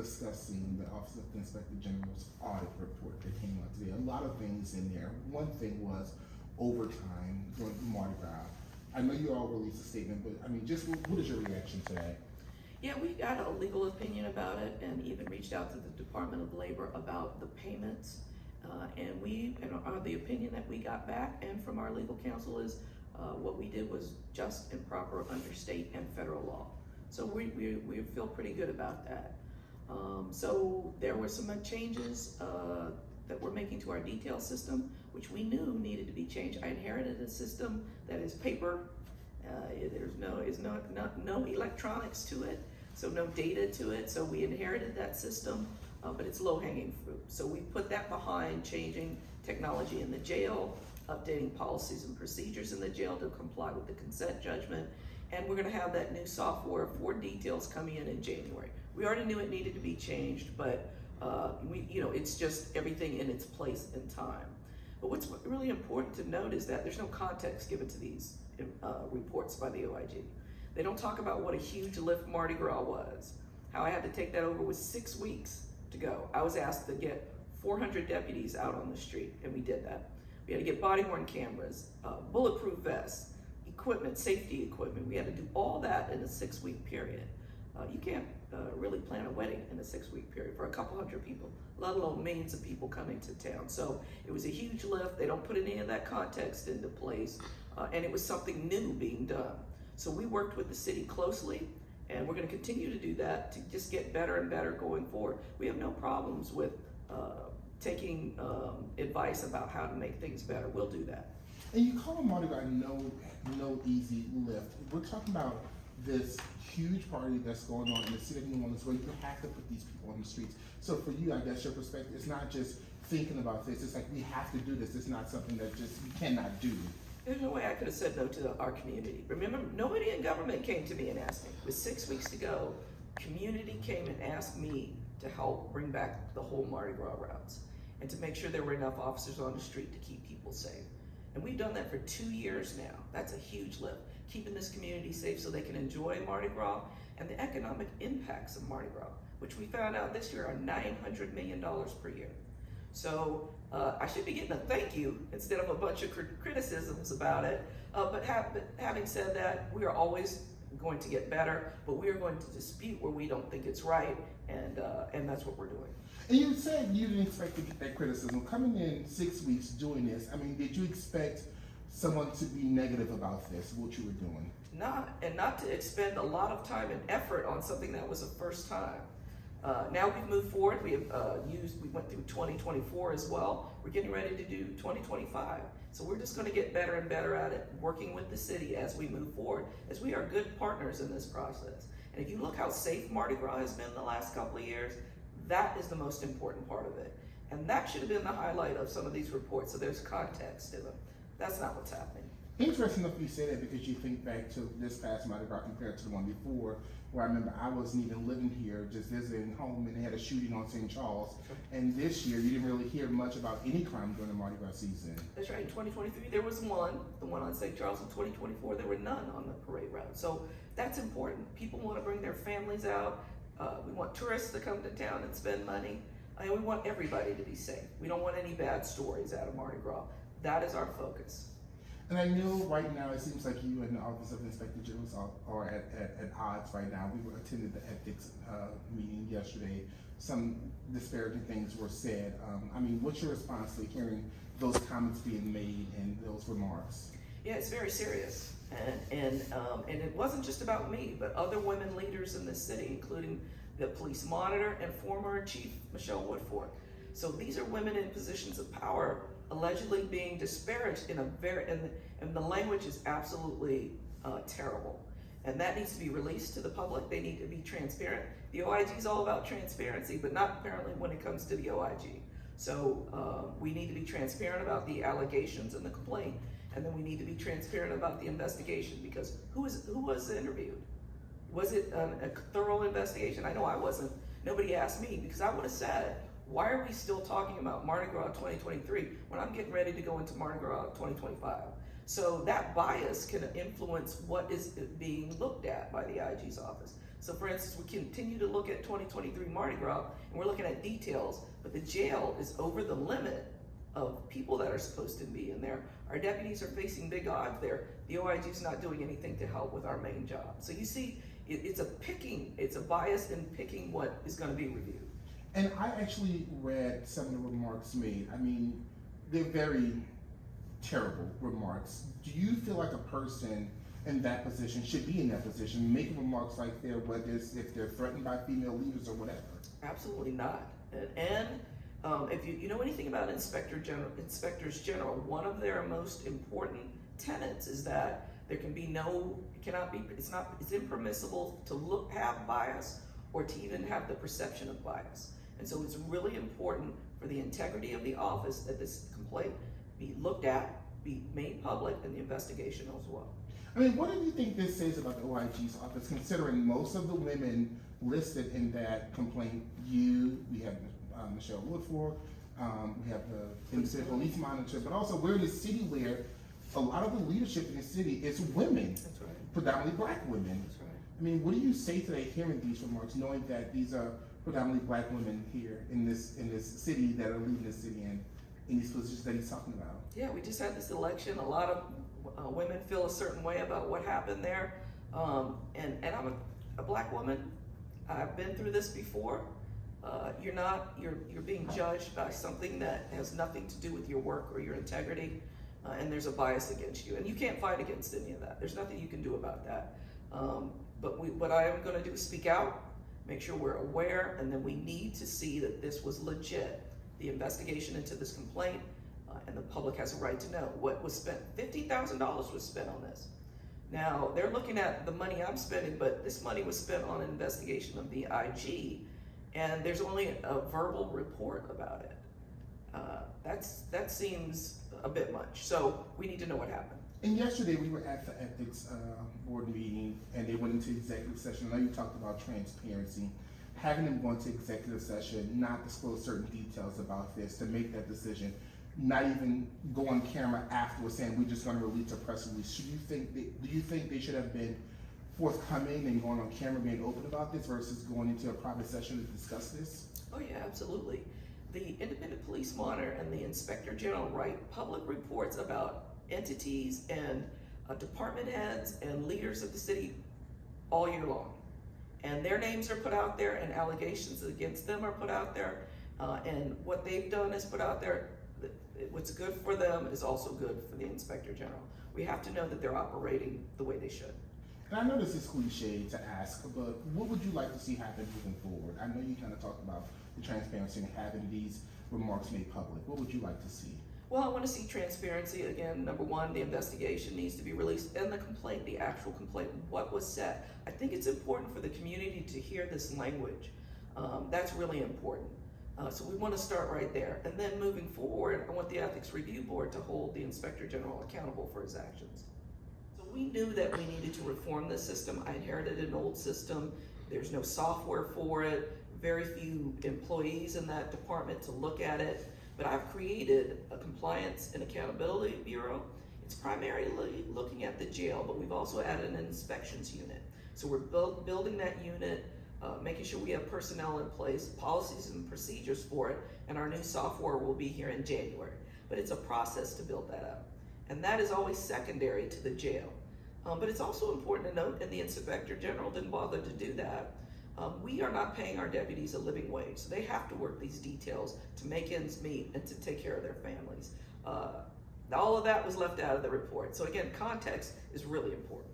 discussing the Office of the Inspector General's audit report that came out today. A lot of things in there. One thing was overtime during Mardi Gras. I know you all released a statement, but I mean, just what is your reaction to that? Yeah, we got a legal opinion about it and even reached out to the Department of Labor about the payments. And the opinion that we got back and from our legal counsel is what we did was just and proper under state and federal law. So we feel pretty good about that. So there were some changes that we're making to our detail system, which we knew needed to be changed. I inherited a system that is paper. There's no electronics to it, so no data to it. So we inherited that system, but it's low-hanging fruit. So we put that behind changing technology in the jail, updating policies and procedures in the jail to comply with the consent judgment, and we're going to have that new software for details coming in January. We already knew it needed to be changed, but it's just everything in its place and time. But what's really important to note is that there's no context given to these reports by the OIG. They don't talk about what a huge lift Mardi Gras was, how I had to take that over with 6 weeks to go. I was asked to get 400 deputies out on the street, and we did that. We had to get body-worn cameras, bulletproof vests, equipment, safety equipment. We had to do all that in a 6-week period. You can't really plan a wedding in a 6-week period for a couple hundred people, let alone millions of people coming to town. So it was a huge lift. They don't put any of that context into place, and it was something new being done. So we worked with the city closely, and we're going to continue to do that to just get better and better going forward. We have no problems with taking advice about how to make things better. We'll do that. And you call Mardi Gras no easy lift. We're talking about this huge party that's going on in the city of New Orleans where you have to put these people on the streets. So for you, I guess your perspective is not just thinking about this. It's like we have to do this. It's not something that just we cannot do. There's no way I could have said no to our community. Remember, nobody in government came to me and asked me. With 6 weeks to go, community came and asked me to help bring back the whole Mardi Gras routes and to make sure there were enough officers on the street to keep people safe. And we've done that for 2 years now. That's a huge lift, keeping this community safe so they can enjoy Mardi Gras and the economic impacts of Mardi Gras, which we found out this year are $900 million per year. So I should be getting a thank you instead of a bunch of criticisms about it. But having said that, we are always going to get better, but we are going to dispute where we don't think it's right, and that's what we're doing. And you said you didn't expect to get that criticism. Coming in 6 weeks doing this, I mean, did you expect someone to be negative about this, what you were doing? Not to expend a lot of time and effort on something that was a first time. Now we've moved forward. We went through 2024 as well. We're getting ready to do 2025. So we're just going to get better and better at it, working with the city as we move forward, as we are good partners in this process. And if you look how safe Mardi Gras has been the last couple of years, that is the most important part of it. And that should have been the highlight of some of these reports, so there's context to them. That's not what's happening. Interesting enough you say that because you think back to this past Mardi Gras compared to the one before, where I remember I wasn't even living here, just visiting home, and they had a shooting on St. Charles. And this year, you didn't really hear much about any crime during the Mardi Gras season. That's right. In 2023, there was one, the one on St. Charles. In 2024, there were none on the parade route. So that's important. People want to bring their families out. We want tourists to come to town and spend money. And we want everybody to be safe. We don't want any bad stories out of Mardi Gras. That is our focus. And I know right now it seems like you and the Office of Inspector General are at odds right now. We attended the ethics meeting yesterday. Some disparaging things were said. I mean, what's your response to hearing those comments being made and those remarks? Yeah, it's very serious. And it wasn't just about me, but other women leaders in the city, including the police monitor and former Chief Michelle Woodfork. So these are women in positions of power allegedly being disparaged and the language is absolutely terrible. And that needs to be released to the public. They need to be transparent. The OIG is all about transparency, but not apparently when it comes to the OIG. So we need to be transparent about the allegations and the complaint, and then we need to be transparent about the investigation, because who was interviewed? Was it a thorough investigation? I know I wasn't. Nobody asked me, because I would have said, why are we still talking about Mardi Gras 2023 when I'm getting ready to go into Mardi Gras 2025? So that bias can influence what is being looked at by the IG's office. So for instance, we continue to look at 2023 Mardi Gras, and we're looking at details, but the jail is over the limit of people that are supposed to be in there. Our deputies are facing big odds there. The OIG is not doing anything to help with our main job. So you see, it's a bias in picking what is gonna be reviewed. And I actually read some of the remarks made. I mean, they're very terrible remarks. Do you feel like a person in that position should be in that position, making remarks like that, whether it's if they're threatened by female leaders or whatever? Absolutely not. And if you know anything about inspectors general, one of their most important tenets is that there can be it's impermissible to have bias or to even have the perception of bias. And so it's really important for the integrity of the office that this complaint be looked at, be made public, and the investigation as well. I mean, what do you think this says about the OIG's office, considering most of the women listed in that complaint, we have Michelle Woodford, we have the independent police monitor, but also we're in a city where a lot of the leadership in the city is women. That's right. Predominantly black women. That's right. I mean, what do you say today hearing these remarks, knowing that these are predominantly black women here in this city that are leading this city in these positions that he's talking about? Yeah, we just had this election. A lot of women feel a certain way about what happened there. And I'm a black woman. I've been through this before. You're being judged by something that has nothing to do with your work or your integrity, and there's a bias against you. And you can't fight against any of that. There's nothing you can do about that. But what I am gonna do is speak out, make sure we're aware, and then we need to see that this was legit. The investigation into this complaint, and the public has a right to know what was spent. $50,000 was spent on this. Now, they're looking at the money I'm spending, but this money was spent on an investigation of the IG, and there's only a verbal report about it. That seems a bit much. So we need to know what happened. And yesterday we were at the ethics board meeting, and they went into executive session. I know you talked about transparency, having them go into executive session, not disclose certain details about this, to make that decision, not even go on camera afterwards saying we're just going to release a press release. Do you think they should have been forthcoming and going on camera, being open about this, versus going into a private session to discuss this? Oh yeah, absolutely. The independent police monitor and the inspector general write public reports about entities and department heads and leaders of the city all year long. And their names are put out there, and allegations against them are put out there, and what they've done is put out there. What's good for them is also good for the inspector general. We have to know that they're operating the way they should. And I know this is cliche to ask, but what would you like to see happen moving forward? I know you kind of talked about the transparency and having these remarks made public. What would you like to see? Well, I want to see transparency. Again, number one, the investigation needs to be released, and the complaint, the actual complaint, what was said. I think it's important for the community to hear this language. That's really important. So we want to start right there. And then moving forward, I want the Ethics Review Board to hold the Inspector General accountable for his actions. So we knew that we needed to reform this system. I inherited an old system. There's no software for it, very few employees in that department to look at it. But I've created a Compliance and Accountability Bureau. It's primarily looking at the jail, but we've also added an inspections unit. So we're building that unit, making sure we have personnel in place, policies and procedures for it, and our new software will be here in January. But it's a process to build that up. And that is always secondary to the jail. But it's also important to note, and the Inspector General didn't bother to do that, we are not paying our deputies a living wage. So they have to work these details to make ends meet and to take care of their families. All of that was left out of the report. So again, context is really important.